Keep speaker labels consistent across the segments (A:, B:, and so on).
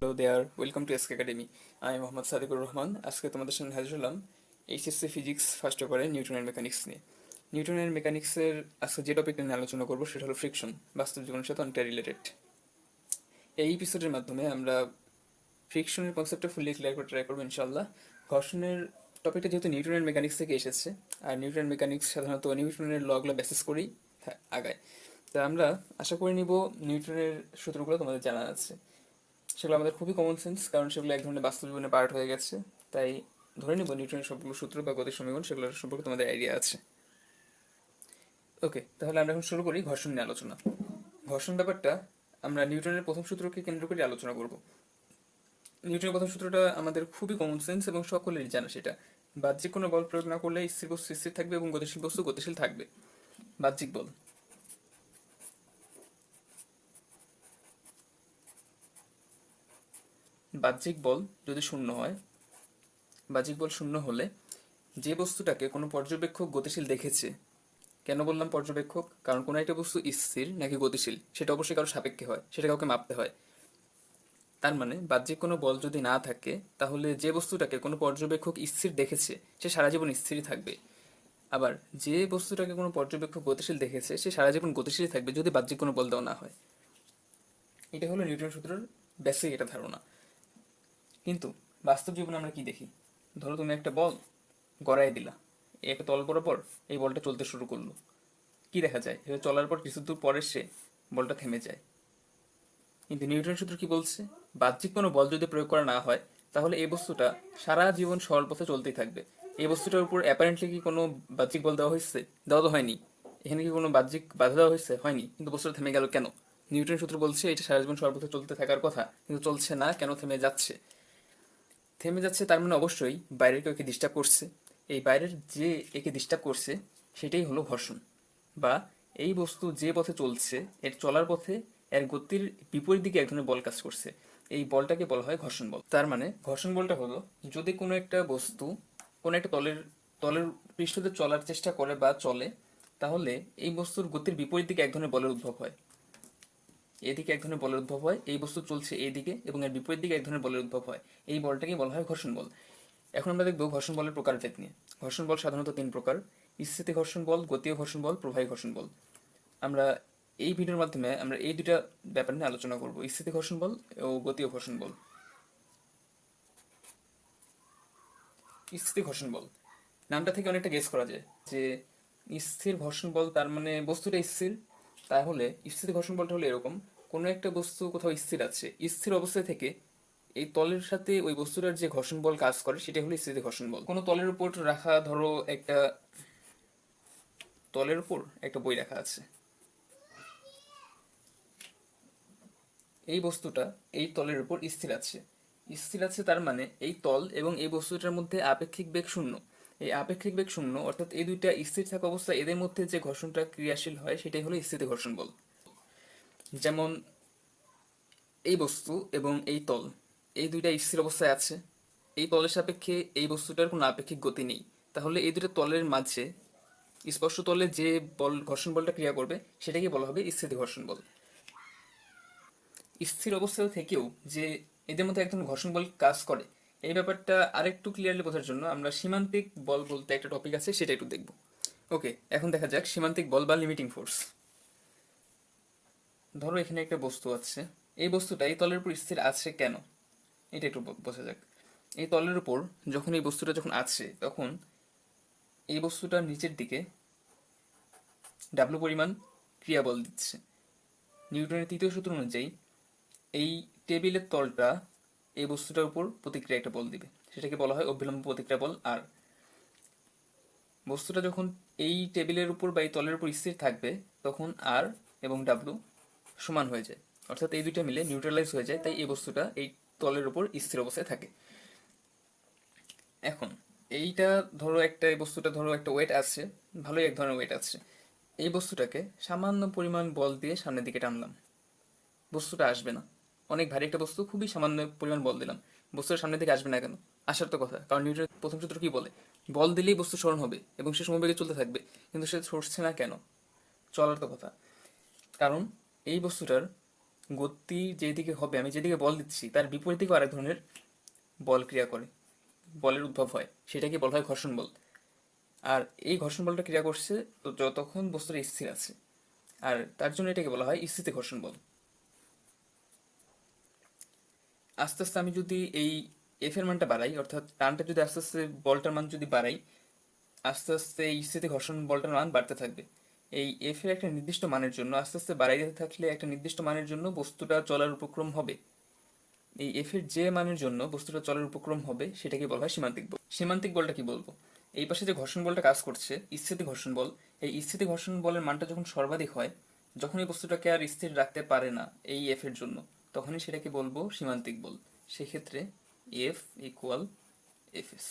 A: Hello there, welcome to SK Academy. আমি মোহাম্মদ সাদিকুর রহমান। আজকে তোমাদের সামনে হাজির হলাম এইচএসসি ফিজিক্স ফার্স্ট পেপারে নিউটনের মেকানিক্স নিয়ে। নিউটনের মেকানিক্সের আজকে যে টপিকটা নিয়ে আলোচনা করবো সেটা হলো ফ্রিকশন, বাস্তব জীবনের সাথে অনেকটা রিলেটেড। এই এপিসোডের মাধ্যমে আমরা ফ্রিকশনের কনসেপ্টটা ফুললি ক্লিয়ার করে ট্রাই করবো ইনশাল্লাহ। ঘর্ষণের টপিকটা যেহেতু নিউটনের মেকানিক্স থেকে এসেছে, আর নিউটনের মেকানিক্স সাধারণত নিউটনের লগুলো বেসিস করেই আগায়, তা আমরা আশা করে নিব নিউটনের সূত্রগুলো তোমাদের জানা আছে। সেগুলো আমাদের খুবই কমন সেন্স, কারণ সেগুলো এক ধরনের বাস্তব জীবনে পার্ট হয়ে গেছে। তাই ধরে নিব নিউটনের সবগুলো সূত্র বা গতির সমীকরণ সেগুলোর সম্পর্কে তোমাদের আইডিয়া আছে। ওকে, তাহলে আমরা এখন শুরু করি ঘর্ষণ নিয়ে আলোচনা। ঘর্ষণ ব্যাপারটা আমরা নিউটনের প্রথম সূত্রকে কেন্দ্র করে আলোচনা করব। নিউটনের প্রথম সূত্রটা আমাদের খুবই কমন সেন্স এবং সকলেরই জানা। সেটা বাহ্যিক কোনো বল প্রয়োগ না করলে স্থির বস্তু স্থির থাকবে এবং গতিশীল বস্তু গতিশীল থাকবে। বাহ্যিক বল, বাহ্যিক বল যদি শূন্য হয়, বাহ্যিক বল শূন্য হলে যে বস্তুটাকে কোনো পর্যবেক্ষক গতিশীল দেখেছে, কেন বললাম পর্যবেক্ষক, কারণ কোনো একটা বস্তু স্থির নাকি গতিশীল সেটা অবশ্যই কারো সাপেক্ষে হয়, সেটা কাউকে মাপতে হয়। তার মানে বাহ্যিক কোনো বল যদি না থাকে তাহলে যে বস্তুটাকে কোনো পর্যবেক্ষক স্থির দেখেছে সে সারা জীবন স্থিরই থাকবে। আবার যে বস্তুটাকে কোনো পর্যবেক্ষক গতিশীল দেখেছে সে সারা জীবন গতিশীলই থাকবে যদি বাহ্যিক কোনো বল দেওয়া না হয়। এটা হলো নিউটন সূত্রের বেসিক এটা ধারণা। কিন্তু বাস্তব জীবনে আমরা কি দেখি? ধরো তুমি একটা বল গড়াই দিলা, একটা তল বরাবর, এই বলটা চলতে শুরু করলো। কি দেখা যায়? এভাবে চলার পর কিছু দূর পরে সে বলটা থেমে যায়। কিন্তু নিউটন সূত্র কি বলছে? বাহ্যিক কোনো বল যদি প্রয়োগ করা না হয় তাহলে এই বস্তুটা সারা জীবন সরল পথে চলতেই থাকবে। এই বস্তুটার উপর অ্যাপারেন্টলি কি কোনো বাহ্যিক বল দেওয়া হয়েছে? দেওয়া তো হয়নি। এখানে কি কোনো বাহ্যিক বাধা দেওয়া হয়েছে? হয়নি। কিন্তু বস্তুটা থেমে গেল কেন? নিউটন সূত্র বলছে এটা সারা জীবন সরল পথে চলতে থাকার কথা, কিন্তু চলছে না। কেন থেমে যাচ্ছে? থেমে যাচ্ছে তার মানে অবশ্যই বাইরের কেউ একে ডিস্টার্ব করছে। এই বাইরের যে একে ডিস্টার্ব করছে সেটাই হলো ঘর্ষণ। বা এই বস্তু যে পথে চলছে এর চলার পথে এর গতির বিপরীত দিকে এক ধরনের বল কাজ করছে। এই বলটাকে বলা হয় ঘর্ষণ বল। তার মানে ঘর্ষণ বলটা হলো যদি কোনো একটা বস্তু কোনো একটা তলের তলের পৃষ্ঠতে চলার চেষ্টা করে বা চলে, তাহলে এই বস্তুর গতির বিপরীত দিকে এক ধরনের বলের উদ্ভব হয়। এদিকে এক ধরনের বলের উদ্ভব হয়, এই বস্তু চলছে এইদিকে এবং এর বিপরীত দিকে এক ধরনের বলের উদ্ভব হয়। এই বলটাকে বলা হয় ঘর্ষণ বল। এখন আমরা দেখব ঘর্ষণ বলের প্রকারভেদ নিয়ে। ঘর্ষণ বল সাধারণত তিন প্রকার: স্থিতি ঘর্ষণ বল, গতীয় ঘর্ষণ বল, প্রবাহী ঘর্ষণ বল। আমরা এই ভিডিওর মাধ্যমে আমরা এই দুটা ব্যাপার নিয়ে আলোচনা করব, স্থিতি ঘর্ষণ বল ও গতীয় ঘর্ষণ বল। স্থিতি ঘর্ষণ বল নামটা থেকে অনেকটা গেস করা যায় যে স্থির ঘর্ষণ বল তার মানে বস্তুটা স্থির। তাহলে স্থিতি ঘর্ষণ বলটা হলো এরকম: কোনো একটা বস্তু কোথাও স্থির আছে, স্থির অবস্থায় থেকে এই তলের সাথে ওই বস্তুটার যে ঘর্ষণ বল কাজ করে সেটা হলো স্থিতি ঘর্ষণ বল। কোনো তলের উপর রাখা, ধরো একটা তলের উপর একটা বই রাখা আছে, এই বস্তুটা এই তলের উপর স্থির আছে। স্থির আছে তার মানে এই তল এবং এই বস্তুটার মধ্যে আপেক্ষিক বেগ শূন্য। এই আপেক্ষিক বেগ শূন্য অর্থাৎ এই দুইটা স্থির থাকা অবস্থায় এদের মধ্যে যে ঘর্ষণটা ক্রিয়াশীল হয় সেটাই হলো স্থিতি ঘর্ষণ বল। যেমন এই বস্তু এবং এই তল, এই দুইটা স্থির অবস্থায় আছে, এই তলের সাপেক্ষে এই বস্তুটার কোনো আপেক্ষিক গতি নেই। তাহলে এই দুটো তলের মাঝে স্পর্শ তলে যে বল ঘর্ষণ বলটা ক্রিয়া করবে সেটাকে বলা হবে স্থিতি ঘর্ষণ বল। স্থির অবস্থা থেকেও যে এদের মধ্যে এক ধরনের ঘর্ষণ বল কাজ করে, এই ব্যাপারটা আরেকটু ক্লিয়ারলি বোঝার জন্য আমরা সীমান্তিক বল বলতে একটা টপিক আছে সেটা একটু দেখব। ওকে, এখন দেখা যাক সীমান্তিক বল বা লিমিটিং ফোর্স। ধরো এখানে একটা বস্তু আছে, এই বস্তুটা এই তলের উপর স্থির আছে কেন এটা একটু বোঝা যাক। এই তলের উপর যখন এই বস্তুটা যখন আছে তখন এই বস্তুটার নিচের দিকে ডাব্লু পরিমাণ ক্রিয়া বল দিচ্ছে। নিউটনের তৃতীয় সূত্র অনুযায়ী এই টেবিলের তলটা এই বস্তুটার উপর প্রতিক্রিয়া একটা বল দিবে, সেটাকে বলা হয় অভিলম্ব প্রতিক্রিয়া বল। আর বস্তুটা যখন এই টেবিলের উপর বা এই তলের উপর স্থির থাকবে তখন আর এবং ডাব্লু সমান হয়ে যায়, অর্থাৎ এই দুইটা মিলে নিউট্রালাইজ হয়ে যায়, তাই এই বস্তুটা এই তলের উপর স্থির অবস্থায় থাকে। এখন এইটা ধরো একটা এই বস্তুটা ধরো একটা ওয়েট আছে, ভালোই এক ধরনের ওয়েট আছে, এই বস্তুটাকে সামান্য পরিমাণ বল দিয়ে সামনের দিকে টানলাম, বস্তুটা আসবে না। অনেক ভারী একটা বস্তু, খুবই সামান্য পরিমাণ বল দিলাম, বস্তুর সামনের দিকে আসবে না কেন? আসার তো কথা, কারণ নিউটনের প্রথম সূত্র কি বলে? বল দিলেই বস্তু স্মরণ হবে এবং সে সমবেগে চলতে থাকবে। কিন্তু সে সরছে না কেন? চলার তো কথা। কারণ এই বস্তুটার গতি যেদিকে হবে, আমি যেদিকে বল দিচ্ছি তার বিপরীত দিকে আরেক ধরনের বল ক্রিয়া করে, বলের উদ্ভব হয়, সেটাকে বলা হয় ঘর্ষণ বল। আর এই ঘর্ষণ বলটা ক্রিয়া করছে তো যতক্ষণ বস্তুটা স্থির আছে, আর তার জন্য এটাকে বলা হয় স্থিতি ঘর্ষণ বল। আস্তে আস্তে আমি যদি এই এফ এর মানটা বাড়াই, অর্থাৎ টানটা যদি আস্তে আস্তে বলটার মান যদি বাড়াই, আস্তে আস্তে এই স্থিতি ঘর্ষণ বলটার মান বাড়তে থাকবে। এই এফ এর একটা নির্দিষ্ট মানের জন্য আস্তে আস্তে বাড়াইতে থাকলে একটা নির্দিষ্ট মানের জন্য বস্তুটা চলার উপক্রম হবে। এই এফ এর যে মানের জন্য বস্তুটা চলার উপক্রম হবে সেটাকে বলা হয় সীমান্তিক বল। সীমান্তিক বলটা কি বলবো, এই পাশে যে ঘর্ষণ বলটা কাজ করছে স্থিতি ঘর্ষণ বল, এই স্থিতি ঘর্ষণ বলের মানটা যখন সর্বাধিক হয়, যখন এই বস্তুটাকে আর স্থির রাখতে পারে না এই এফ এর জন্য, তখনই সেটাকে বলবো সীমান্তিক বল। সেক্ষেত্রে এফ ইকুয়াল এফ এস।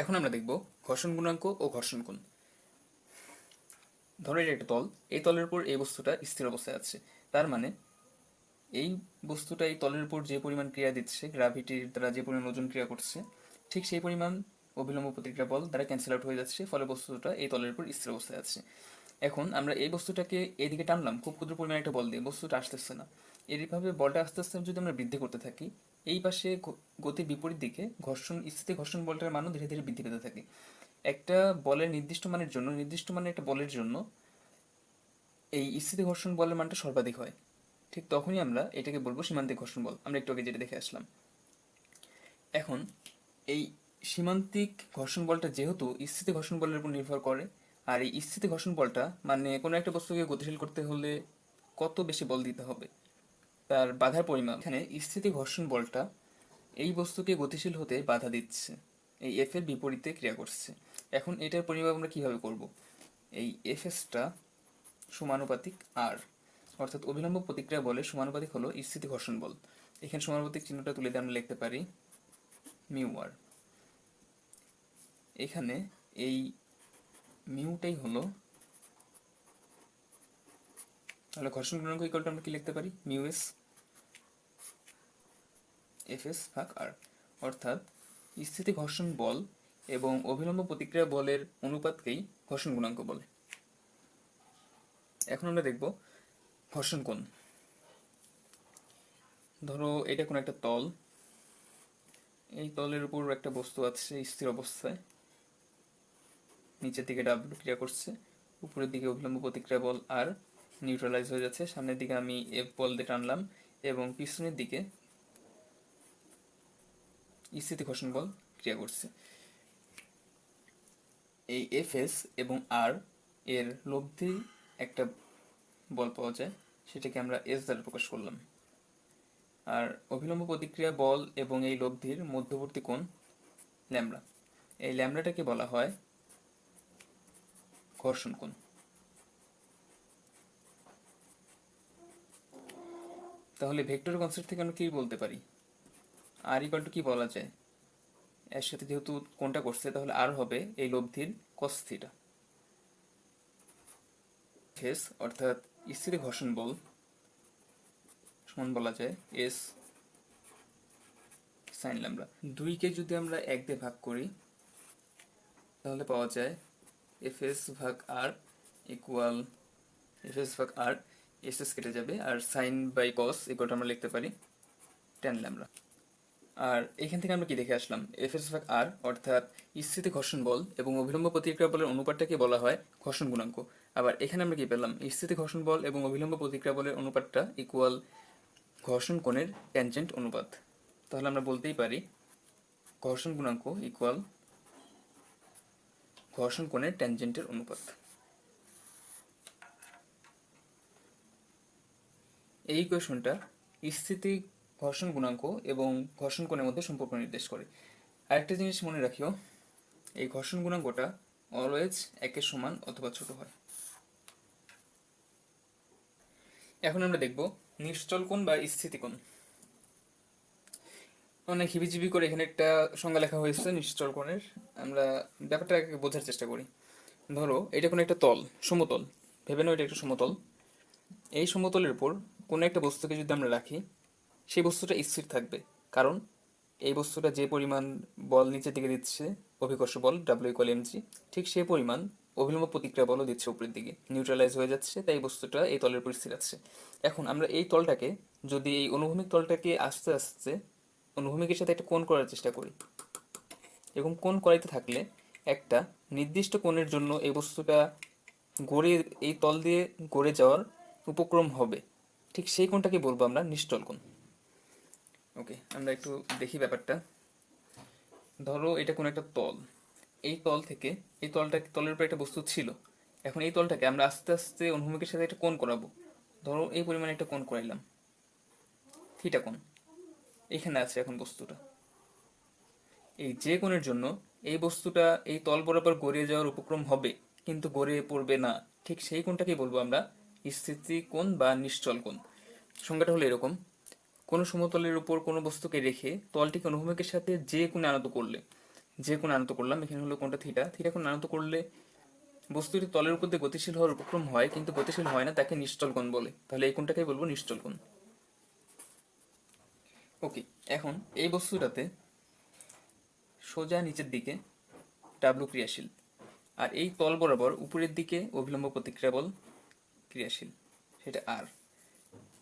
A: এখন আমরা দেখব ঘর্ষণ গুণাঙ্ক ও ঘর্ষণ কোণ। ধরো এটা একটা তল, এই তলের উপর এই বস্তুটা স্থির অবস্থায় আছে, তার মানে এই বস্তুটা এই তলের উপর যে পরিমাণ ক্রিয়া দিচ্ছে, গ্র্যাভিটির দ্বারা যে পরিমাণ ওজন ক্রিয়া করছে, ঠিক সেই পরিমাণ অভিলম্ব প্রতিক্রিয়া বল দ্বারা ক্যান্সেল আউট হয়ে যাচ্ছে, ফলে বস্তুটা এই তলের উপর স্থির অবস্থায় আছে। এখন আমরা এই বস্তুটাকে এদিকে টানলাম খুব ক্ষুদ্র পরিমাণে একটা বল দিয়ে, বস্তুটা আসতেছে না। এইভাবে বলটা আস্তে আস্তে যদি আমরা বৃদ্ধি করতে থাকি, এই পাশে গতির বিপরীত দিকে ঘর্ষণ স্থিতি ঘর্ষণ বলটার মানও ধীরে ধীরে বৃদ্ধি পেতে থাকে। একটা বলের নির্দিষ্ট মানের জন্য, নির্দিষ্ট মানের একটা বলের জন্য এই স্থিতি ঘর্ষণ বলের মানটা সর্বাধিক হয়, ঠিক তখনই আমরা এটাকে বলবো সীমান্তিক ঘর্ষণ বল। আমরা একটু আগে যেটা দেখে আসলাম। এখন এই সীমান্তিক ঘর্ষণ বলটা যেহেতু স্থিতি ঘর্ষণ বলের উপর নির্ভর করে, আর এই স্থিতি ঘর্ষণ বলটা মানে কোনো একটা বস্তুকে গতিশীল করতে হলে কত বেশি বল দিতে হবে তার বাধার পরিমাণ। এখানে স্থিতি ঘর্ষণ বলটা এই বস্তুকে গতিশীল হতে বাধা দিচ্ছে, এই এফ এর বিপরীতে ক্রিয়া করছে। এখন এটার পরিমাপ আমরা কিভাবে করব, এই এফ এসটা সমানুপাতিক আর, অর্থাৎ অভিলম্ব প্রতিক্রিয়া বলের সমানুপাতিক হলো স্থিতি ঘর্ষণ বল। এখানে সমানুপাতিক চিহ্নটা তুলে দিয়ে আমরা লিখতে পারি মিউ আর। এখানে এই মিউটাই হলো, তাহলে ঘর্ষণ গুণাঙ্ক ইকুয়াল টু আমরা কি লিখতে পারি, মিউ এস এফ এস ভাগ আর, অর্থাৎ স্থিতি ঘর্ষণ বল এবং অভিলম্ব প্রতিক্রিয়া বলের অনুপাতকেই ঘর্ষণ গুণাঙ্ক বলে। এখন আমরা দেখব ঘর্ষণ কোণ। ধরো এটা কোনো একটা তল, এই তলের উপর একটা বস্তু আছে স্থির অবস্থায়, নিচের দিকে ডাব্লিউ ক্রিয়া করছে, উপরের দিকে অভিলম্ব প্রতিক্রিয়া বল আর নিউট্রালাইজ হয়ে যাচ্ছে, সামনের দিকে আমি এফ বল দিয়ে টানলাম এবং পিছনের দিকে স্থিতি ঘর্ষণ বল ক্রিয়া করছে। এই এফ এস এবং আর এর লব্ধি একটা বল পাওয়া যায়, সেটাকে আমরা এস দ্বারা প্রকাশ করলাম। আর অভিলম্ব প্রতিক্রিয়া বল এবং এই লব্ধির মধ্যবর্তী কোণ ল্যামডা, এই ল্যামডাটাকে বলা হয় ঘর্ষণ কোণ। তাহলে ভেক্টর কনসেপ্ট থেকে আমরা কি বলতে পারি, আর ইকুয়াল টু কি বলা যায়, এর সাথে যেহেতু কোণটা করছে তাহলে আর হবে এই লব্ধির কস থিটা। ফেস অর্থাৎ স্থিতি ঘর্ষণ বল সমান বলা যায় এস সাইন ল্যামডা। দুইকে যদি আমরা এক দিয়ে ভাগ করি তাহলে পাওয়া যায় এফ এস ভাগ আর ইকুয়াল এফ এস ভাগ আর, এস এস কেটে যাবে, আর সাইন বাই কস ইকুয়াল আমরা লিখতে পারি টেন ল্যামডা। আর এখান থেকে আমরা কি দেখে আসলাম, এফ এস ভাগ আর অর্থাৎ স্থিতি ঘর্ষণ বল এবং অভিলম্ব প্রতিক্রিয়া বলের অনুপাতটাকে বলা হয় ঘর্ষণ গুণাঙ্ক। আবার এখানে আমরা কি পেলাম, স্থিতি ঘর্ষণ বল এবং অভিলম্ব প্রতিক্রিয়া বলের অনুপাতটা ইকুয়াল ঘর্ষণ কোণের ট্যানজেন্ট অনুপাত। তাহলে আমরা বলতেই পারি ঘর্ষণ গুণাঙ্ক ইকুয়াল ঘর্ষণ কোণের ট্যানজেন্টের অনুপাত। এই ইকুয়েশনটা স্থিতি ঘর্ষণ গুণাঙ্ক এবং ঘর্ষণ কোণের মধ্যে সম্পর্ক নির্দেশ করে। আরেকটা জিনিস মনে রাখিও, এই ঘর্ষণ গুণাঙ্কটা অলওয়েজ একের সমান অথবা ছোট হয়। এখন আমরা দেখব নিশ্চল কোণ বা স্থিতি কোণ। অনেক হিবিজিবি করে এখানে একটা সংজ্ঞা লেখা হয়েছে নিশ্চল কোণের, আমরা ব্যাপারটা বোঝার চেষ্টা করি। ধরো এটা কোনো একটা তল, সমতল, ভেবে নাও এটা একটা সমতল। এই সমতলের উপর কোনো একটা বস্তুকে যদি আমরা রাখি, সেই বস্তুটা স্থির থাকবে, কারণ এই বস্তুটা যে পরিমাণ বল নিচের দিকে দিচ্ছে অভিকর্ষ বল ডাব্লিউ ইকুয়াল এমজি, ঠিক সেই পরিমাণ অভিলম্ব প্রতিক্রিয়া বলও দিচ্ছে উপরের দিকে, নিউট্রালাইজ হয়ে যাচ্ছে, তাই এই বস্তুটা এই তলের উপর স্থির আছে। এখন আমরা এই তলটাকে যদি এই অনুভূমিক তলটাকে আস্তে আস্তে অনুভূমিকের সাথে একটা কোণ করার চেষ্টা করি, এবং কোণ করাইতে থাকলে একটা নির্দিষ্ট কোণের জন্য এই বস্তুটা গড়ে এই তল দিয়ে গড়ে যাওয়ার উপক্রম হবে, ঠিক সেই কোণটাকে বলবো আমরা নিশ্চল কোণ। ওকে, আমরা একটু দেখি ব্যাপারটা। ধরো এটা কোনো একটা তল, এই তল থেকে এই তলের উপর একটা বস্তু ছিল, এখন এই তলটাকে আমরা আস্তে আস্তে অনুভূমিকের সাথে একটা কোণ করাবো। ধরো এই পরিমাণে একটা কোণ করাইলাম, থিটা কোণ এখানে আছে। এখন বস্তুটা এই যে কোণের জন্য এই বস্তুটা এই তল বরাবর গড়িয়ে যাওয়ার উপক্রম হবে কিন্তু গড়িয়ে পড়বে না, ঠিক সেই কোণটাকেই বলবো আমরা স্থিতি কোণ বা নিশ্চল কোণ। সংজ্ঞাটা হলো এরকম: কোনো সমতলের উপর কোনো বস্তুকে রেখে তলটিকে অনুভূমিকের সাথে যে কোণে আনত করলে, যে কোণে আনত করলাম, এখানে হলো কোণটা থিটা, থিটা কোণ আনত করলে বস্তুটি তলের উপর দিয়ে গতিশীল হওয়ার উপক্রম হয় কিন্তু গতিশীল হয় না, তাকে নিশ্চল কোণ বলে। তাহলে এই কোণটাকেই বলবো নিশ্চল কোণ। ওকে, এখন এই বস্তুটাতে সোজা নিচের দিকে ডাব্লু ক্রিয়াশীল, আর এই তল বরাবর উপরের দিকে অভিলম্ব প্রতিক্রিয়া বল ক্রিয়াশীল, সেটা আর।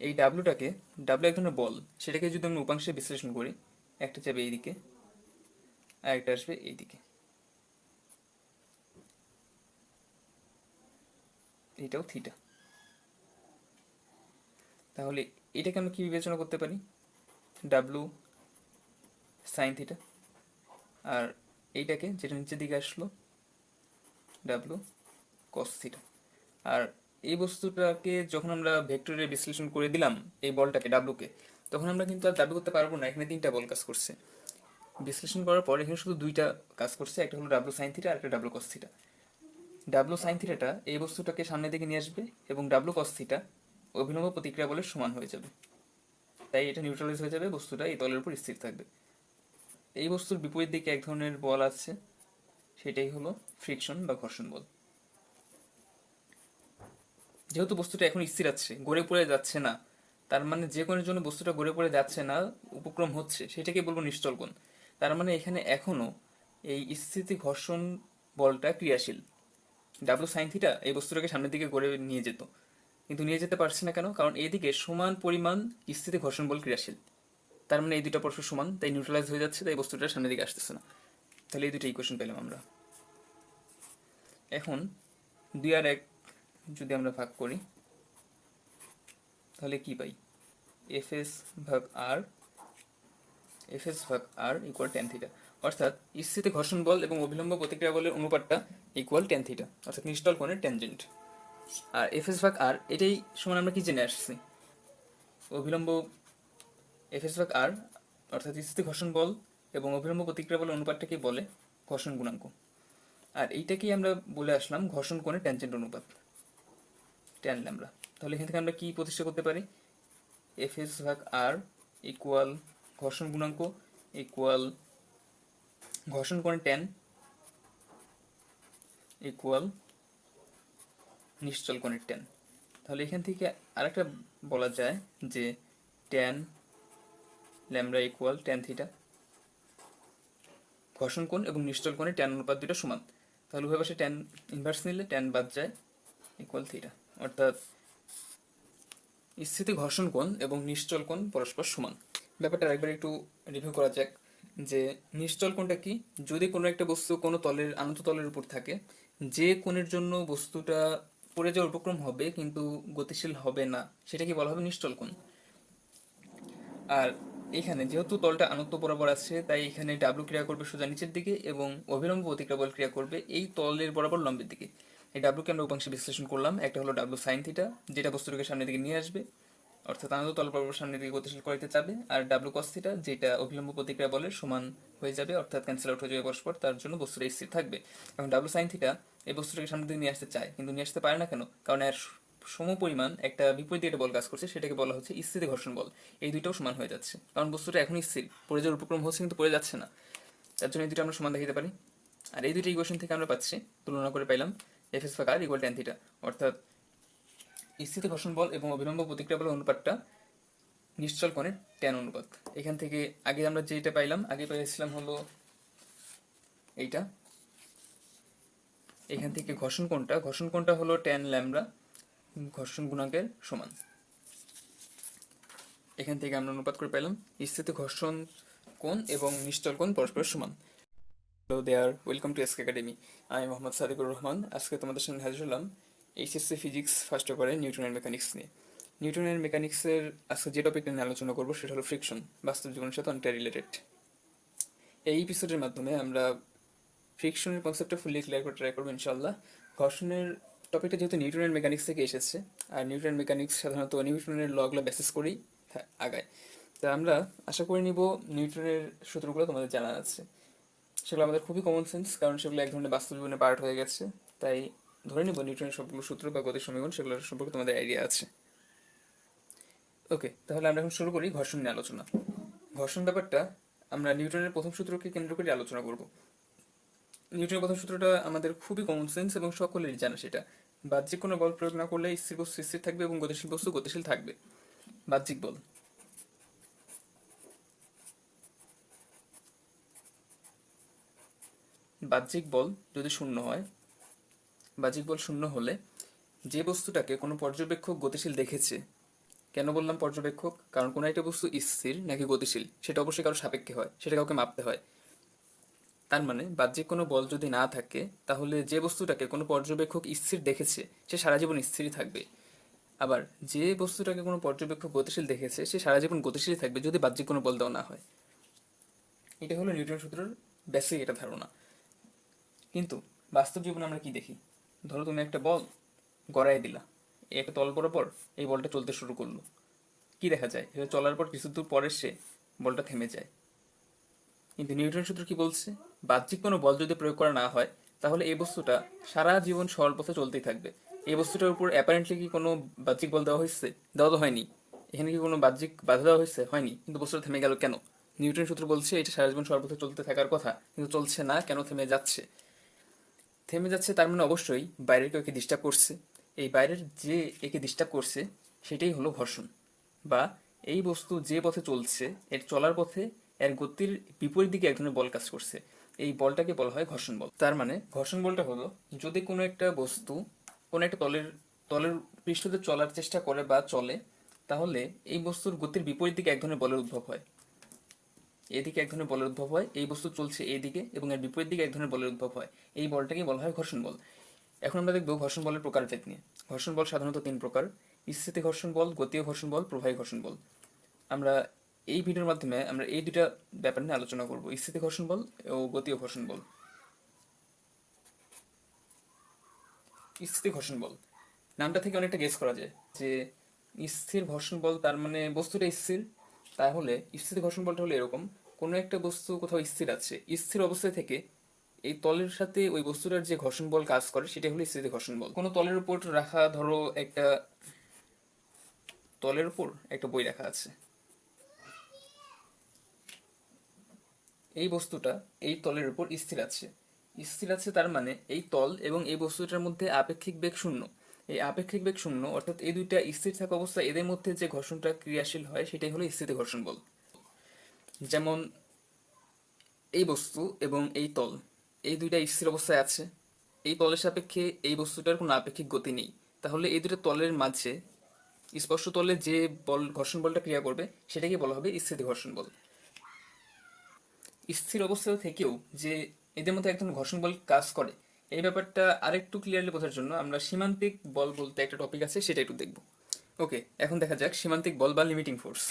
A: এই ডাব্লুটাকে, ডাব্লু এক ধরনের বল, সেটাকে যদি আমরা উপাংশে বিশ্লেষণ করি, একটা যাবে এইদিকে আর একটা আসবে এইদিকে, এটাও থিটা। তাহলে এটাকে আমরা কি বিবেচনা করতে পারি? ডাব্লু সাইন থিটা, আর এইটাকে যেটা নিচের দিকে আসলো ডাব্লু কস থিটা। আর এই বস্তুটাকে যখন আমরা ভেক্টরে বিশ্লেষণ করে দিলাম এই বলটাকে ডাব্লুকে, তখন আমরা কিন্তু আর দাবি করতে পারবো না এখানে তিনটা বল কাজ করছে। বিশ্লেষণ করার পর এখানে শুধু দুইটা কাজ করছে, একটা হলো ডাব্লু সাইন থিটা আর একটা W cos theta. W sine থিটাটা এই বস্তুটাকে সামনের দিকে নিয়ে আসবে এবং ডাব্লু কস থিটা অভিলম্ব প্রতিক্রিয়া বলের সমান হয়ে যাবে, তাই এটা নিউট্রালাইজ হয়ে যাবে, বস্তুটা এই তলের উপর স্থির থাকবে। এই বস্তুর বিপরীত দিকে এক ধরনের বল আছে, সেটাই হলো ফ্রিকশন বা ঘর্ষণ বল। যেহেতু বস্তুটা এখন স্থির আছে, গড়ে পড়ে যাচ্ছে না, তার মানে যে কোণের জন্য বস্তুটা গড়ে পড়ে যাচ্ছে না, উপক্রম হচ্ছে, সেটাকে বলবো নিশ্চল কোণ। তার মানে এখানে এখনো এই স্থিতি ঘর্ষণ বলটা ক্রিয়াশীল। ডাব্লু সাইন থিটা এই বস্তুটাকে সামনের দিকে গড়ে নিয়ে যেত, কিন্তু নিয়ে যেতে পারছে না কেন? কারণ এইদিকে সমান পরিমাণ স্থিতি ঘর্ষণ বল ক্রিয়াশীল। তার মানে এই দুটো পরস্পর সমান, তাই নিউট্রালাইজ হয়ে যাচ্ছে, তাই বস্তুটা সামনের দিকে আসতেছে না। তাহলে এই দুটো ইকুয়েশন পেলাম আমরা। এখন 2 আর 1 যদি আমরা ভাগ করি তাহলে কি পাই? এফএস ভাগ আর, এফএস ভাগ আর ইকুয়াল ট্যান থিটা, অর্থাৎ স্থিতি ঘর্ষণ বল এবং অভিলম্ব প্রতিক্রিয়া বলের অনুপাতটা ইকুয়াল ট্যান থিটা, অর্থাৎ নিশ্চল কোণের ট্যানজেন্ট। আর এফএস ভাগ আর এটাই সমান আমরা কি জেনে আসছি? অভিলম্ব এফএস ভাগ আর অর্থাৎ স্থিতি ঘর্ষণ বল এবং অভিলম্ব প্রতিক্রিয়া বলের অনুপাতটাকে বলে ঘর্ষণ গুণাঙ্ক। আর এইটাকেই আমরা বলে আসলাম ঘর্ষণ কোণের ট্যানজেন্ট অনুপাত, ট্যান ল্যামডা। তাহলে এখান থেকে আমরা কি প্রতিষ্ঠা করতে পারি? এফএস ভাগ আর ইকুয়াল ঘর্ষণ গুণাঙ্ক ইকুয়াল ঘর্ষণ কোণের ট্যান ইকুয়াল নিশ্চল কোণের ট্যান। তাহলে এখান থেকে আরেকটা বলা যায় যে tan lambda equal tan theta, ঘর্ষণ কোণ এবং নিশ্চল কোণের ট্যান অনুপাত দুটো সমান। তাহলে উভয় পাশে ট্যান ইনভার্স নিলে ট্যান বাদ যায়, ইকুয়াল থিটা, অর্থাৎ স্থিতি ঘর্ষণ কোণ এবং নিশ্চল কোণ পরস্পর সমান। ব্যাপারটা একবার একটু রিভিউ করা যাক যে নিশ্চল কোণটা কি? যদি কোনো একটা বস্তু কোনো তলের আনত তলের উপর থাকে, যে কোণের জন্য বস্তুটা পড়ে যাওয়ার উপক্রম হবে কিন্তু গতিশীল হবে না, সেটাকে বলা হবে নিশ্চল কোণ। আর এখানে যেহেতু তলটা আনত বরাবর আছে, তাই এখানে ডাব্লু ক্রিয়া করবে সোজা নিচের দিকে এবং অভিলম্ব প্রতিক্রিয়া বল ক্রিয়া করবে এই তলের বরাবর লম্বের দিকে। এই ডাব্লুকে আমরা উপাংশে বিশ্লেষণ করলাম, একটা হলো ডাব্লু সাইন থিটা, যেটা বস্তুটাকে সামনের দিকে নিয়ে আসবে, অর্থাৎ আনত তল বরাবর সামনের দিকে গতিশীল করতে চাবে, আর ডাব্লু কস থিটা যেটা অভিলম্ব প্রতিক্রিয়া বলের সমান হয়ে যাবে, অর্থাৎ ক্যান্সেল আউট হয়ে যাবে পরস্পর, তার জন্য বস্তুটা স্থির থাকবে। এখন ডাব্লু সাইন থিটা এই বস্তুটাকে সামনের দিকে নিয়ে আসতে চায় কিন্তু নিয়ে আসতে পারে না কেন? কারণ এর সমপরিমাণ একটা বিপরীত দিকে বল কাজ করছে, সেটাকে বলা হচ্ছে স্থিতি ঘর্ষণ বল। এই দুইটাও সমান হয়ে যাচ্ছে, কারণ বস্তুটা এখনই স্থির, পড়ে যাওয়ার উপক্রম হচ্ছে কিন্তু পড়ে যাচ্ছে না, তার জন্য এই দুটো আমরা সমান দেখাতে পারি। আর এই দুটো ইকুয়েশন থেকে আমরা পাচ্ছি, তুলনা করে পাইলাম এফএস ভাগ আর ইকুয়াল ট্যান থিটা, অর্থাৎ স্থিতি ঘর্ষণ বল এবং অবিলম্ব প্রতিক্রিয়া বলের অনুপাতটা নিশ্চল কোণের ট্যান অনুপাত। এখান থেকে আগে আমরা যেটা পাইলাম, আগে পেয়েছিলাম হলো এইটা, এখান থেকে ঘর্ষণ কোণটা হলো ট্যান ল্যামডা ঘর্ষণ গুণাঙ্কের সমান। এখান থেকে আমরা অনুপাত করে পেলাম স্থিতি ঘর্ষণ কোণ এবং নিশ্চল কোণ পরস্পর সমান। Hello there, welcome to SK Academy. আমি মোহাম্মদ সাদিকুর রহমান। আজকে তোমাদের সামনে হাজির হলাম এইচএসসি ফিজিক্স ফার্স্ট পেপারে নিউটনের মেকানিক্স নিয়ে। নিউটনের মেকানিক্সের আজকে যে টপিকটা নিয়ে আলোচনা করবো সেটা হলো ফ্রিকশন, বাস্তব জীবনের সাথে অনেকটা রিলেটেড। এই এপিসোডের মাধ্যমে আমরা ফ্রিকশনের কনসেপ্টটা ফুললি ক্লিয়ার করে ট্রাই করবো ইনশাল্লাহ। ঘর্ষণের টপিকটা যেহেতু নিউটনের মেকানিক্স থেকে এসেছে, আর নিউটনের মেকানিক্স সাধারণত নিউটনের লগুলো বেসিস করেই আগায়, তা আমরা আশা করে নিব নিউটনের সূত্রগুলো তোমাদের জানা আছে। সেগুলো আমাদের খুবই কমন সেন্স, কারণ সেগুলো এক ধরনের বাস্তব জীবনে পার্ট হয়ে গেছে। তাই ধরে নিব নিউটনের সবগুলো সূত্র বা গতির সমীকরণ সেগুলোর সম্পর্কে তোমাদের আইডিয়া আছে। ওকে, তাহলে আমরা এখন শুরু করি ঘর্ষণ নিয়ে আলোচনা। ঘর্ষণ ব্যাপারটা আমরা নিউটনের প্রথম সূত্রকে কেন্দ্র করে আলোচনা করব। নিউটনের প্রথম সূত্রটা আমাদের খুবই কমন সেন্স এবং সকলেরই জানা, সেটা বাহ্যিক কোনো বল প্রয়োগ না করলে স্থির বস্তু স্থির থাকবে এবং গতিশীল বস্তু গতিশীল থাকবে। বাহ্যিক বল, বাহ্যিক বল যদি শূন্য হয়, বাহ্যিক বল শূন্য হলে যে বস্তুটাকে কোনো পর্যবেক্ষক গতিশীল দেখেছে, কেন বললাম পর্যবেক্ষক, কারণ কোনো একটা বস্তু স্থির নাকি গতিশীল সেটা অবশ্যই কারো সাপেক্ষে হয়, সেটা কাউকে মাপতে হয়। তার মানে বাহ্যিক কোনো বল যদি না থাকে তাহলে যে বস্তুটাকে কোনো পর্যবেক্ষক স্থির দেখেছে সে সারা জীবন স্থিরই থাকবে। আবার যে বস্তুটাকে কোনো পর্যবেক্ষক গতিশীল দেখেছে সে সারা জীবন গতিশীলই থাকবে যদি বাহ্যিক কোনো বল দেওয়া না হয়। এটা হলো নিউটন সূত্রের বেসিক এটা ধারণা। কিন্তু বাস্তব জীবনে আমরা কি দেখি? ধরো তুমি একটা বল গড়ায় দিলা, একটা তল বরাবর এই বলটা চলতে শুরু করলো, কি দেখা যায়? এটা চলার পর কিছু দূর পরে সে বলটা থেমে যায়। কিন্তু নিউটন সূত্র কি বলছে? বাহ্যিক কোনো বল যদি প্রয়োগ করা না হয় তাহলে এই বস্তুটা সারা জীবন সরল পথে চলতেই থাকবে। এই বস্তুটার উপর অ্যাপারেন্টলি কি কোনো বাহ্যিক বল দেওয়া হয়েছে? দেওয়া তো হয়নি। এখানে কি কোনো বাহ্যিক বাধা দেওয়া হয়েছে? হয়নি। কিন্তু বস্তুটা থেমে গেল কেন? নিউটন সূত্র বলছে এটা সারা জীবন সরল পথে চলতে থাকার কথা, কিন্তু চলছে না। কেন থেমে যাচ্ছে? থেমে যাচ্ছে তার মানে অবশ্যই বাইরের কেউ একে ডিস্টার্ব করছে। এই বাইরের যে একে ডিস্টার্ব করছে সেটাই হলো ঘর্ষণ, বা এই বস্তু যে পথে চলছে এর চলার পথে এর গতির বিপরীত দিকে এক ধরনের বল কাজ করছে। এই বলটাকে বলা হয় ঘর্ষণ বল। তার মানে ঘর্ষণ বলটা হলো যদি কোনো একটা বস্তু কোনো একটা তলের তলের পৃষ্ঠতে চলার চেষ্টা করে বা চলে, তাহলে এই বস্তুর গতির বিপরীত দিকে এক ধরনের বলের উদ্ভব হয়। এদিকে এক ধরনের বলের উদ্ভব হয়, এই বস্তু চলছে এইদিকে এবং এর বিপরীত দিকে এক ধরনের বলের উদ্ভব হয়। এই বলটাকে বলা হয় ঘর্ষণ বল। এখন আমরা দেখব ঘর্ষণ বলের প্রকারভেদ নিয়ে। ঘর্ষণ বল সাধারণত তিন প্রকার: স্থিতি ঘর্ষণ বল, গতীয় ঘর্ষণ বল, প্রবাহী ঘর্ষণ বল। আমরা এই ভিডিওর মাধ্যমে আমরা এই দুইটা ব্যাপার নিয়ে আলোচনা করব, স্থিতি ঘর্ষণ বল ও গতীয় ঘর্ষণ বল। স্থিতি ঘর্ষণ বল নামটা থেকে অনেকটা গেস করা যায় যে স্থির ঘর্ষণ বল তার মানে বস্তুটা স্থির। তাহলে স্থিতি ঘর্ষণ বলটা হলো এরকম: কোনো একটা বস্তু কোথাও স্থির আছে, স্থির অবস্থায় থেকে এই তলের সাথে ওই বস্তুটার যে ঘর্ষণ বল কাজ করে সেটা হলো স্থিতি ঘর্ষণ বল। কোনো তলের উপর রাখা, ধরো একটা তলের উপর একটা বই রাখা আছে, এই বস্তুটা এই তলের উপর স্থির আছে। স্থির আছে তার মানে এই তল এবং এই বস্তুটার মধ্যে আপেক্ষিক বেগ শূন্য। এই আপেক্ষিক বেগ শূন্য অর্থাৎ এই দুইটা স্থির থাকা অবস্থায় এদের মধ্যে যে ঘর্ষণটা ক্রিয়াশীল হয় সেটাই হলো স্থিতি ঘর্ষণ বল। যেমন এই বস্তু এবং এই তল এই দুইটা স্থির অবস্থায় আছে, এই তলের সাপেক্ষে এই বস্তুটার কোনো আপেক্ষিক গতি নেই, তাহলে এই দুটো তলের মাঝে স্পর্শ তলে যে বল ঘর্ষণ বলটা ক্রিয়া করবে সেটাকে বলা হবে স্থিতি ঘর্ষণ বল। স্থির অবস্থায় থেকেও যে এদের মধ্যে এক ধরনের ঘর্ষণ বল কাজ করে, এই ব্যাপারটা আরেকটু ক্লিয়ারলি বোঝার জন্য আমরা সীমান্তিক বল বলতে একটা টপিক আছে সেটা একটু দেখব। ওকে, এখন দেখা যাক সীমান্তিক বল বা লিমিটিং ফোর্স।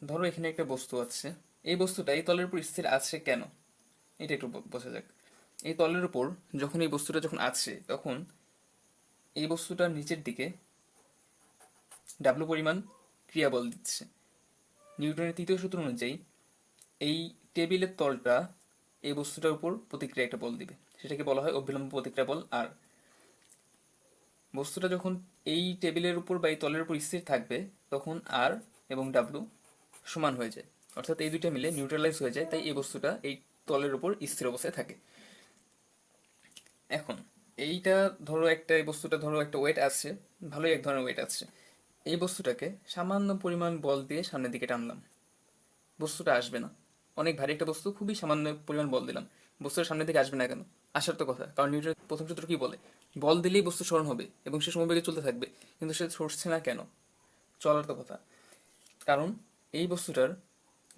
A: ধরো এখানে একটা বস্তু আছে, এই বস্তুটা এই তলের উপর স্থির আছে কেন এটা একটু বোঝা যাক। এই তলের উপর যখন এই বস্তুটা যখন আছে তখন এই বস্তুটার নিচের দিকে ডাব্লু পরিমাণ ক্রিয়া বল দিচ্ছে। নিউটনের তৃতীয় সূত্র অনুযায়ী এই টেবিলের তলটা এই বস্তুটার উপর প্রতিক্রিয়া একটা বল দিবে, সেটাকে বলা হয় অভিলম্ব প্রতিক্রিয়া বল। আর বস্তুটা যখন এই টেবিলের উপর বা এই তলের উপর স্থির থাকবে তখন আর এবং ডাব্লু সমান হয়ে যায়, অর্থাৎ এই দুইটা মিলে নিউট্রালাইজ হয়ে যায়, তাই এই বস্তুটা এই তলের উপর স্থির অবস্থায় থাকে। এখন এইটা ধরো একটা এই বস্তুটা ধরো একটা ওয়েট আছে, ভালোই এক ধরনের ওয়েট আছে, এই বস্তুটাকে সামান্য পরিমাণ বল দিয়ে সামনের দিকে টানলাম, বস্তুটা আসবে না। অনেক ভারী একটা বস্তু, খুবই সামান্য পরিমাণ বল দিলাম, বস্তুটা সামনের দিকে আসবে না কেন? আসার তো কথা, কারণ নিউটনের প্রথম সূত্র কি বলে, বল দিলেই বস্তু স্মরণ হবে এবং সে সমবেগে চলতে থাকবে। কিন্তু সে সরছে না কেন? চলার তো কথা। কারণ এই বস্তুটার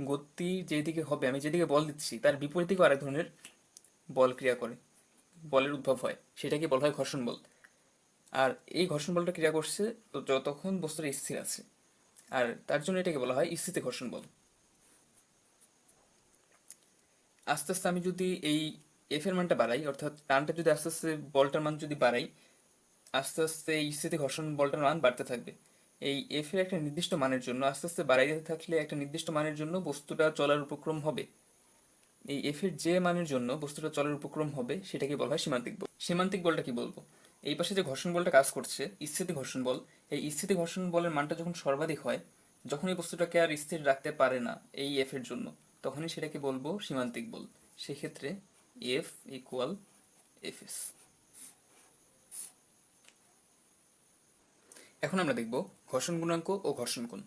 A: গতি যেদিকে হবে, আমি যেদিকে বল দিচ্ছি তার বিপরীত দিকে আরেক ধরনের বল ক্রিয়া করে, বলের উদ্ভব হয়, সেটাকে বলা হয় ঘর্ষণ বল। আর এই ঘর্ষণ বলটা ক্রিয়া করছে তো যতক্ষণ বস্তুটা স্থির আছে, আর তার জন্য এটাকে বলা হয় স্থিতি ঘর্ষণ বল। আস্তে আস্তে আমি যদি এই এফ এর মানটা বাড়াই, অর্থাৎ টানটা যদি আস্তে আস্তে বলটার মান যদি বাড়াই, আস্তে আস্তে এই স্থিতি ঘর্ষণ বলটার মান বাড়তে থাকবে। এই এফ এর একটা নির্দিষ্ট মানের জন্য আস্তে আস্তে বাড়াইতে থাকলে একটা নির্দিষ্ট মানের জন্য বস্তুটা চলার উপক্রম হবে। এই এফ এর যে মানের জন্য বস্তুটা চলার উপক্রম হবে সেটাকে বলা হয় সীমান্তিক বল। সীমান্তিক বলটা কি বলবো, এই পাশে যে ঘর্ষণ বলটা কাজ করছে স্থিতি ঘর্ষণ বল, এই স্থিতি ঘর্ষণ বলের মানটা যখন সর্বাধিক হয়, যখন এই বস্তুটাকে আর স্থির রাখতে পারে না এই এফ এর জন্য, তখনই সেটাকে বলবো সীমান্তিক বল। সেক্ষেত্রে এফ ইকুয়াল এফ এস। এখন আমরা দেখব ঘর্ষণ গুণাঙ্ক ও ঘর্ষণ কোণ।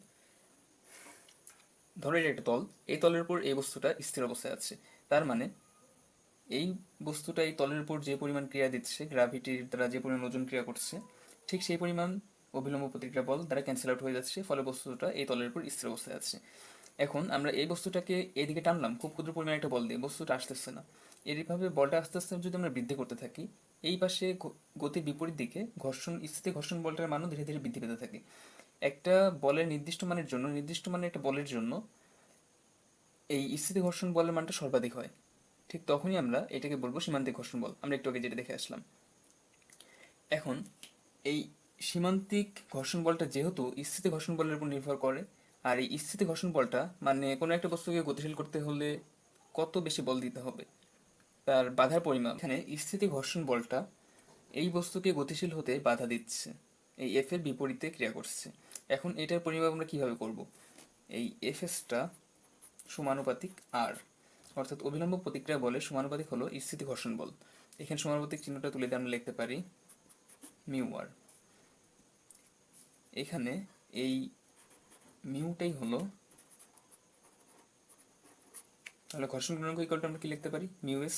A: ধরো এটা একটা তল, এই তলের উপর এই বস্তুটা স্থির অবস্থায় আছে, তার মানে এই বস্তুটা এই তলের উপর যে পরিমাণ ক্রিয়া দিচ্ছে, গ্র্যাভিটির দ্বারা যে পরিমাণ ওজন ক্রিয়া করছে, ঠিক সেই পরিমাণ অভিলম্ব প্রতিক্রিয়া বল দ্বারা ক্যান্সেল আউট হয়ে যাচ্ছে, ফলে বস্তুটা এই তলের উপর স্থির অবস্থায় আছে। এখন আমরা এই বস্তুটাকে এদিকে টানলাম খুব ক্ষুদ্র পরিমাণে একটা বল দিয়ে, বস্তুটা আসতেছে না। এইভাবে বলটা আস্তে আস্তে যদি আমরা বৃদ্ধি করতে থাকি, এই পাশে গতির বিপরীত দিকে ঘর্ষণ স্থিতি ঘর্ষণ বলটার মানও ধীরে ধীরে বৃদ্ধি পেতে থাকে। একটা বলের নির্দিষ্ট মানের জন্য, নির্দিষ্ট মানের একটা বলের জন্য এই স্থিতি ঘর্ষণ বলের মানটা সর্বাধিক হয়, ঠিক তখনই আমরা এটাকে বলবো সীমান্তিক ঘর্ষণ বল। আমরা একটু আগে যেটা দেখে আসলাম। এখন এই সীমান্তিক ঘর্ষণ বলটা যেহেতু স্থিতি ঘর্ষণ বলের উপর নির্ভর করে, আর এই স্থিতি ঘর্ষণ বলটা মানে কোনো একটা বস্তুকে গতিশীল করতে হলে কত বেশি বল দিতে হবে, তার বাধার পরিমাণ। এখানে স্থিতি ঘর্ষণ বলটা এই বস্তুকে গতিশীল হতে বাধা দিচ্ছে, এই এফ এর বিপরীতে ক্রিয়া করছে। এখন এটার পরিমাপ আমরা কিভাবে করব, এই এফ এসটা সমানুপাতিক আর, অর্থাৎ অভিলম্ব প্রতিক্রিয়া বলের সমানুপাতিক হলো স্থিতি ঘর্ষণ বল। এখানে সমানুপাতিক চিহ্নটা তুলে দিয়ে আমরা লিখতে পারি মিউ আর। এখানে এই মিউটাই হলো, তাহলে ঘর্ষণ গুণাঙ্ক ইকুয়ালটা আমরা কি লিখতে পারি, মিউ এস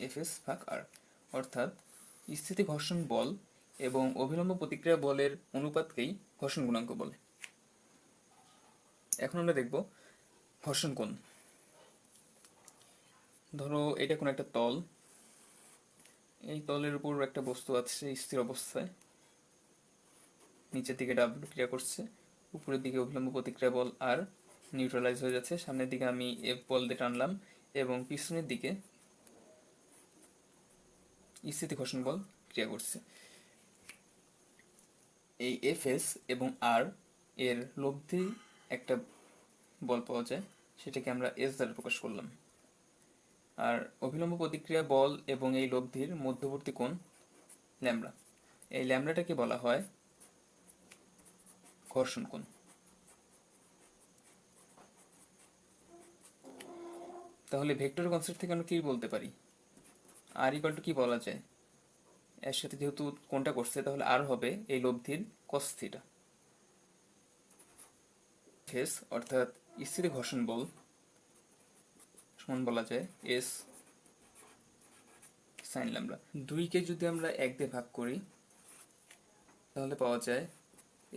A: এফ এস ভাগ আর, অর্থাৎ স্থিতি ঘর্ষণ বল এবং অভিলম্ব প্রতিক্রিয়া বলের অনুপাতকেই ঘর্ষণ গুণাঙ্ক বলে। এখন আমরা দেখব ঘর্ষণ কোণ। ধরো এটা কোনো একটা তল, এই তলের উপর একটা বস্তু আছে স্থির অবস্থায়, নিচের দিকে ডাব্লিউ ক্রিয়া করছে, উপরের দিকে অভিলম্ব প্রতিক্রিয়া বল আর নিউট্রালাইজ হয়ে যাচ্ছে, সামনের দিকে আমি এফ বল দিয়ে টানলাম এবং পিছনের দিকে স্থিতি ঘর্ষণ বল ক্রিয়া করছে। এই এফ এস এবং আর এর লব্ধি একটা বল পাওয়া যায়, সেটাকে আমরা এস দ্বারা প্রকাশ করলাম। আর অভিলম্ব প্রতিক্রিয়া বল এবং এই লব্ধির মধ্যবর্তী কোণ ল্যামডা, এই ল্যামডাটাকে বলা হয় ঘর্ষণ কোণ। তাহলে ভেক্টর কনসেপ্ট থেকে আমরা কি বলতে পারি, আর ইকুয়াল টু কি বলা যায়, এর সাথে যেহেতু কোনটা করছে তাহলে আর হবে এই লব্ধির কস থিটা। ফেস অর্থাৎ স্থিতি ঘর্ষণ বল সমান বলা যায় এস সাইন ল্যামডা। 2কে যদি আমরা 1 দিয়ে ভাগ করি তাহলে পাওয়া যায়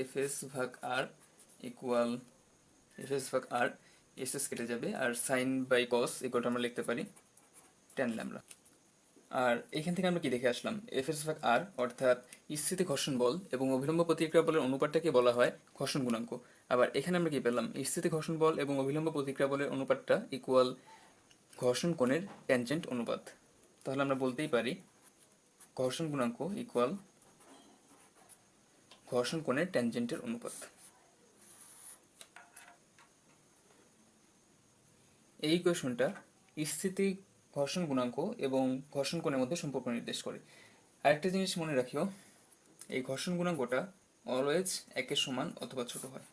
A: এফ এস ভাগ আর ইকুয়াল এফ এস ভাগ আর, এস এস কেটে যাবে, আর সাইন বাই কস ইকুয়াল আমরা লিখতে পারি টেন ল্যামডা। আর এখান থেকে আমরা কি দেখে আসলাম, এফ এস ভাগ আর অর্থাৎ স্থিতি ঘর্ষণ বল এবং অভিলম্ব প্রতিক্রিয়া বলের অনুপাতটাকে বলা হয় ঘর্ষণ গুণাঙ্ক। আবার এখানে আমরা কি পেলাম, স্থিতি ঘর্ষণ বল এবং অভিলম্ব প্রতিক্রিয়া বলের অনুপাতটা ইকুয়াল ঘর্ষণ কোণের ট্যানজেন্ট অনুপাত। তাহলে আমরা বলতেই পারি ঘর্ষণ গুণাঙ্ক ইকুয়াল ঘর্ষণ কোণের ট্যানজেন্টের অনুপাত। এই ইকুয়েশনটা স্থিতি ঘর্ষণ গুণাঙ্ক এবং ঘর্ষণ কোণের মধ্যে সম্পর্ক নির্দেশ করে। আরেকটা জিনিস মনে রাখিও, এই ঘর্ষণ গুণাঙ্কটা অলওয়েজ 1-এর সমান অথবা ছোট হয়।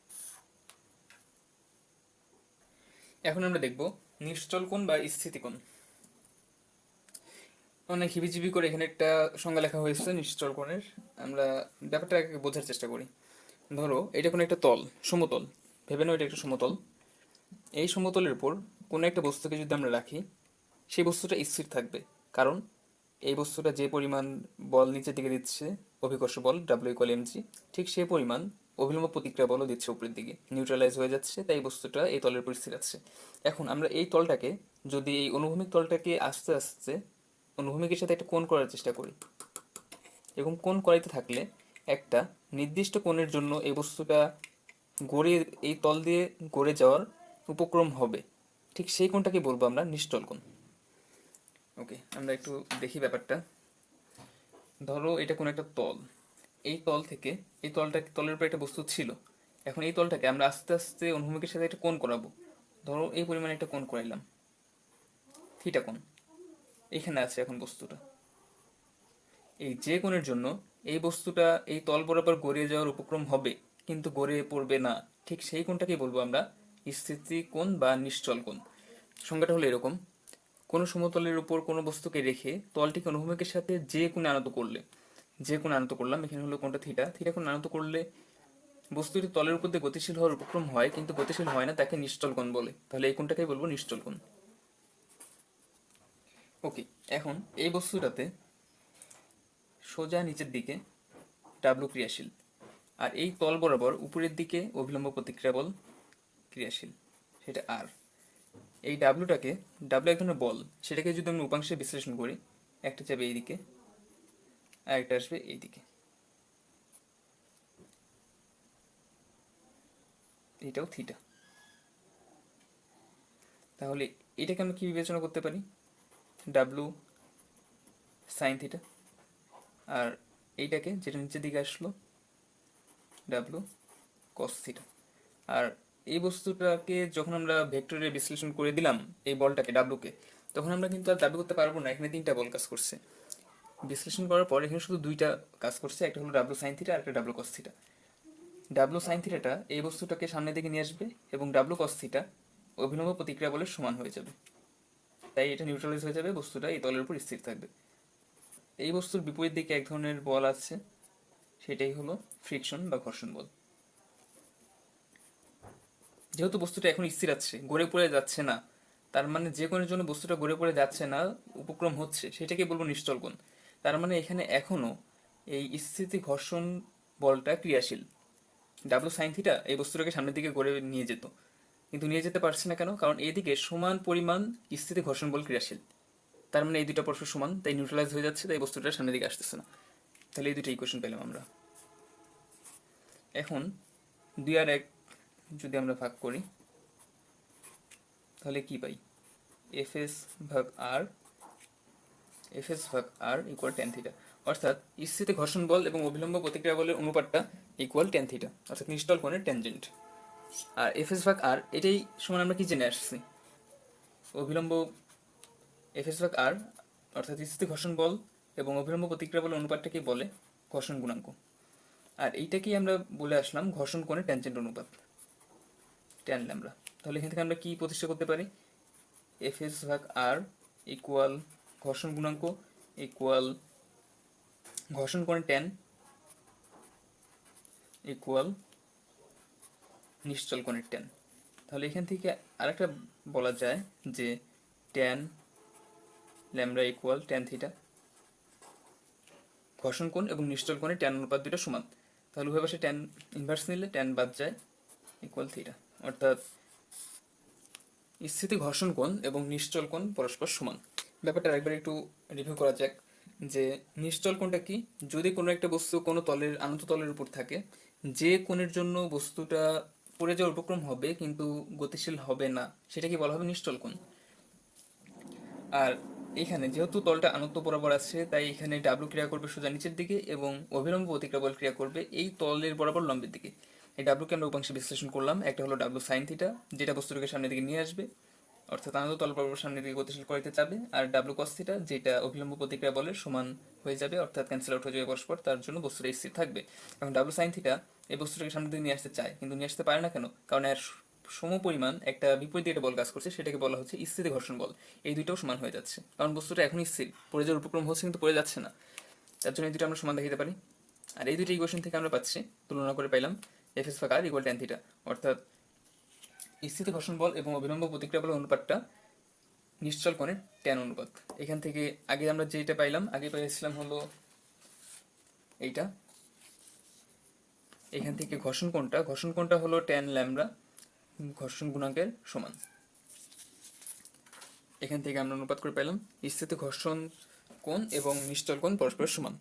A: এখন আমরা দেখব নিশ্চল কোণ বা স্থিতি কোণ। অনেক হিবিজিবি করে এখানে একটা সংজ্ঞা লেখা হয়েছে নিশ্চল কোণের, আমরা ব্যাপারটা বোঝার চেষ্টা করি। ধরো এটা কোনো একটা তল, সমতল, ভেবে নাও এটা একটা সমতল। এই সমতলের উপর কোনো একটা বস্তুকে যদি আমরা রাখি, সেই বস্তুটা স্থির থাকবে, কারণ এই বস্তুটা যে পরিমাণ বল নিচের দিকে দিচ্ছে, অভিকর্ষ বল W=mg, ঠিক সেই পরিমাণ অভিলম্ব প্রতিক্রিয়া বলও দিচ্ছে উপরের দিকে, নিউট্রালাইজ হয়ে যাচ্ছে, তাই বস্তুটা এই তলের উপর স্থির আছে। এখন আমরা এই তলটাকে, যদি এই অনুভূমিক তলটাকে আস্তে আস্তে অনুভূমিকের সাথে একটা কোণ করার চেষ্টা করি, এরকম কোণ করাইতে থাকলে একটা নির্দিষ্ট কোণের জন্য এই বস্তুটা গড়ে, এই তল দিয়ে গড়ে যাওয়ার উপক্রম হবে, ঠিক সেই কোণটাকে বলবো আমরা নিশ্চল কোণ। ওকে, আমরা একটু দেখি ব্যাপারটা। ধরো এটা কোনো একটা তল, এই তল থেকে, এই তলের উপর একটা বস্তু ছিল, এখন এই তলটাকে আমরা আস্তে আস্তে অনুভূমিকের সাথে একটা কোণ করাবো। ধরো এই পরিমাণে একটা কোণ করাইলাম, থিটা কোণ, এখানে আছে এখন বস্তুটা। এই যে কোণের জন্য এই বস্তুটা এই তল বরাবর গড়িয়ে যাওয়ার উপক্রম হবে কিন্তু গড়িয়ে পড়বে না, ঠিক সেই কোণটাকেই বলবো আমরা স্থিতি কোণ বা নিশ্চল কোণ। সংজ্ঞাটা হলো এরকম: কোনো সমতলের উপর কোনো বস্তুকে রেখে তলটিকে অনুভূমিকের সাথে যে কোণে আনত করলে, যে কোণে আনত করলাম, এখানে হলো কোণটা থিটা, থিটা কোণ আনত করলে বস্তুটি তলের উপর দিয়ে গতিশীল হওয়ার উপক্রম হয় কিন্তু গতিশীল হয় না, তাকে নিশ্চল কোণ বলে। তাহলে এই কোণটাকেই বলবো নিশ্চল কোণ। ওকে, এখন এই বস্তুটাতে সোজা নিচের দিকে ডাব্লু ক্রিয়াশীল, আর এই তল বরাবর উপরের দিকে অভিলম্ব প্রতিক্রিয়া বল ক্রিয়াশীল, সেটা আর। এই ডাব্লুটাকে, ডাব্লু এক ধরনের বল, সেটাকে যদি আমি উপাংশে বিশ্লেষণ করি, একটা যাবে এইদিকে আর একটা আসবে এইদিকে, এটাও থিটা। তাহলে এটাকে আমরা কি বিবেচনা করতে পারি? ডাব্লু সাইন থিটা, আর এইটাকে যেটা নিচের দিকে আসলো ডাব্লু কস থিটা। আর এই বস্তুটাকে যখন আমরা ভেক্টরে বিশ্লেষণ করে দিলাম, এই বলটাকে ডাব্লুকে, তখন আমরা কিন্তু আর দাবি করতে পারবো না এখানে তিনটা বল কাজ করছে। বিশ্লেষণ করার পর এখানে শুধু দুইটা কাজ করছে, একটা হলো ডাব্লু সাইন থিটা আর একটা W cos theta. W sine থিটাটা এই বস্তুটাকে সামনের দিকে নিয়ে আসবে এবং ডাব্লু কস থিটা অভিলম্ব প্রতিক্রিয়া বলের সমান হয়ে যাবে, তাই এটা নিউট্রালাইজ হয়ে যাবে, বস্তুটা এই তলের উপর স্থির থাকবে। এই বস্তুর বিপরীত দিকে এক ধরনের বল আছে, সেটাই হলো ফ্রিকশন বা ঘর্ষণ বল। যেহেতু বস্তুটা এখন স্থির আছে, গড়ে পড়ে যাচ্ছে না, তার মানে যে কোণের জন্য বস্তুটা গড়ে পড়ে যাচ্ছে না, উপক্রম হচ্ছে, সেটাকে বলবো নিশ্চল কোণ। তার মানে এখানে এখনো এই স্থিতি ঘর্ষণ বলটা ক্রিয়াশীল। ডাব্লু সাইন থিটা এই বস্তুটাকে সামনের দিকে গড়ে নিয়ে যেত, কিন্তু নিয়ে যেতে পারছে না কেন? কারণ এইদিকে সমান পরিমাণ স্থিতি ঘর্ষণ বল ক্রিয়াশীল, তার মানে এই দুটো পরস্পর সমান, তাই নিউট্রালাইজ হয়ে যাচ্ছে, তাই বস্তুটা সামনের দিকে আসতেছে না। তাহলে এই দুটো ইকুয়েশন পেলাম আমরা। এখন 2 আর 1 যদি আমরা ভাগ করি তাহলে কি পাই? এফএস ভাগ আর, এফএস ভাগ আর ইকুয়াল ট্যান থিটা, অর্থাৎ স্থিতি ঘর্ষণ বল এবং অভিলম্ব প্রতিক্রিয়া বলের অনুপাতটা ইকুয়াল ট্যান থিটা, অর্থাৎ নিশ্চল কোণের ট্যানজেন্ট। আর এফএস ভাগ আর এটাই সমান আমরা কি জেনে আসছি? অভিলম্ব এফএস ভাগ আর অর্থাৎ স্থিতি ঘর্ষণ বল এবং অভিলম্ব প্রতিক্রিয়া বলের অনুপাতটাকে বলে ঘর্ষণ গুণাঙ্ক, আর এইটাকেই আমরা বলে আসলাম ঘর্ষণ কোণের ট্যানজেন্ট অনুপাত, ট্যান ল্যামডা। তাহলে এখান থেকে আমরা কি প্রতিষ্ঠা করতে পারি? এফএস ভাগ আর ইকুয়াল ঘর্ষণ গুণাঙ্ক ইকুয়াল ঘর্ষণ কোণের ট্যান ইকুয়াল নিশ্চল কোণের ট্যান। তাহলে এখান থেকে আরেকটা বলা যায় যে tan lambda equal tan theta, ঘর্ষণ কোণ এবং নিশ্চল কোণের ট্যান অনুপাত দুটো সমান। তাহলে উভয় পাশে ট্যান ইনভার্স নিলে ট্যান বাদ যায়, ইকুয়াল থিটা, অর্থাৎ স্থিতি ঘর্ষণ কোণ এবং নিশ্চল কোণ পরস্পর সমান। ব্যাপারটা একবার একটু রিভিউ করা যাক যে নিশ্চল কোণটা কি? যদি কোনো একটা বস্তু কোনো তলের আনত তলের উপর থাকে, যে কোণের জন্য বস্তুটা পড়ে যাওয়ার উপক্রম হবে কিন্তু গতিশীল হবে না, সেটাকে বলা হবে নিশ্চল কোণ। আর এখানে যেহেতু তলটা আনত বরাবর আছে, তাই এখানে ডাব্লু ক্রিয়া করবে সোজা নিচের দিকে এবং অভিলম্ব প্রতিক্রিয়া বল ক্রিয়া করবে এই তলের বরাবর লম্বের দিকে। এই ডাব্লুকে আমরা উপাংশে বিশ্লেষণ করলাম, একটা হলো ডাব্লু সাইন থিটা, যেটা বস্তুটাকে সামনের দিকে নিয়ে আসবে, অর্থাৎ আনত তল বরাবর সামনের দিকে গতিশীল করতে চাবে, আর ডাব্লু কস থিটা যেটা অভিলম্ব প্রতিক্রিয়া বলের সমান হয়ে যাবে, অর্থাৎ ক্যান্সেল আউট হয়ে যাবে পরস্পর, তার জন্য বস্তুটা স্থির থাকবে। এখন ডাব্লু সাইন থিটা এই বস্তুটাকে সামনের দিকে নিয়ে আসতে চায় কিন্তু নিয়ে আসতে পারে না কেন? কারণ এর সম পরিমাণ একটা বিপরীত একটা বল কাজ করছে, সেটাকে বলা হচ্ছে স্থিতি ঘর্ষণ বল। এই দুইটাও সমান হয়ে যাচ্ছে, কারণ বস্তুটা এখনই স্থির, পড়ে যাওয়ার উপক্রম হচ্ছে কিন্তু পড়ে যাচ্ছে না, তার জন্য এই দুটো আমরা সমান দেখাতে পারি। আর এই দুটো ইকুয়েশন থেকে আমরা পাচ্ছি, তুলনা করে পাইলাম এফএস ভাগ আর ইকুয়াল ট্যান থিটা, অর্থাৎ স্থিতি ঘর্ষণ বল এবং অভিলম্ব প্রতিক্রিয়া বলের অনুপাতটা নিশ্চল কোণের ট্যান অনুপাত। এখান থেকে আগে আমরা যেটা পাইলাম, আগে পেয়েছিলাম হলো এইটা। এখান থেকে ঘর্ষণ কোণটা হলো ট্যান ল্যামডা ঘর্ষণ গুণাঙ্কের সমান। এখান থেকে আমরা অনুপাত করে পেলাম স্থিতি ঘর্ষণ কোণ এবং নিশ্চল কোণ পরস্পর সমান।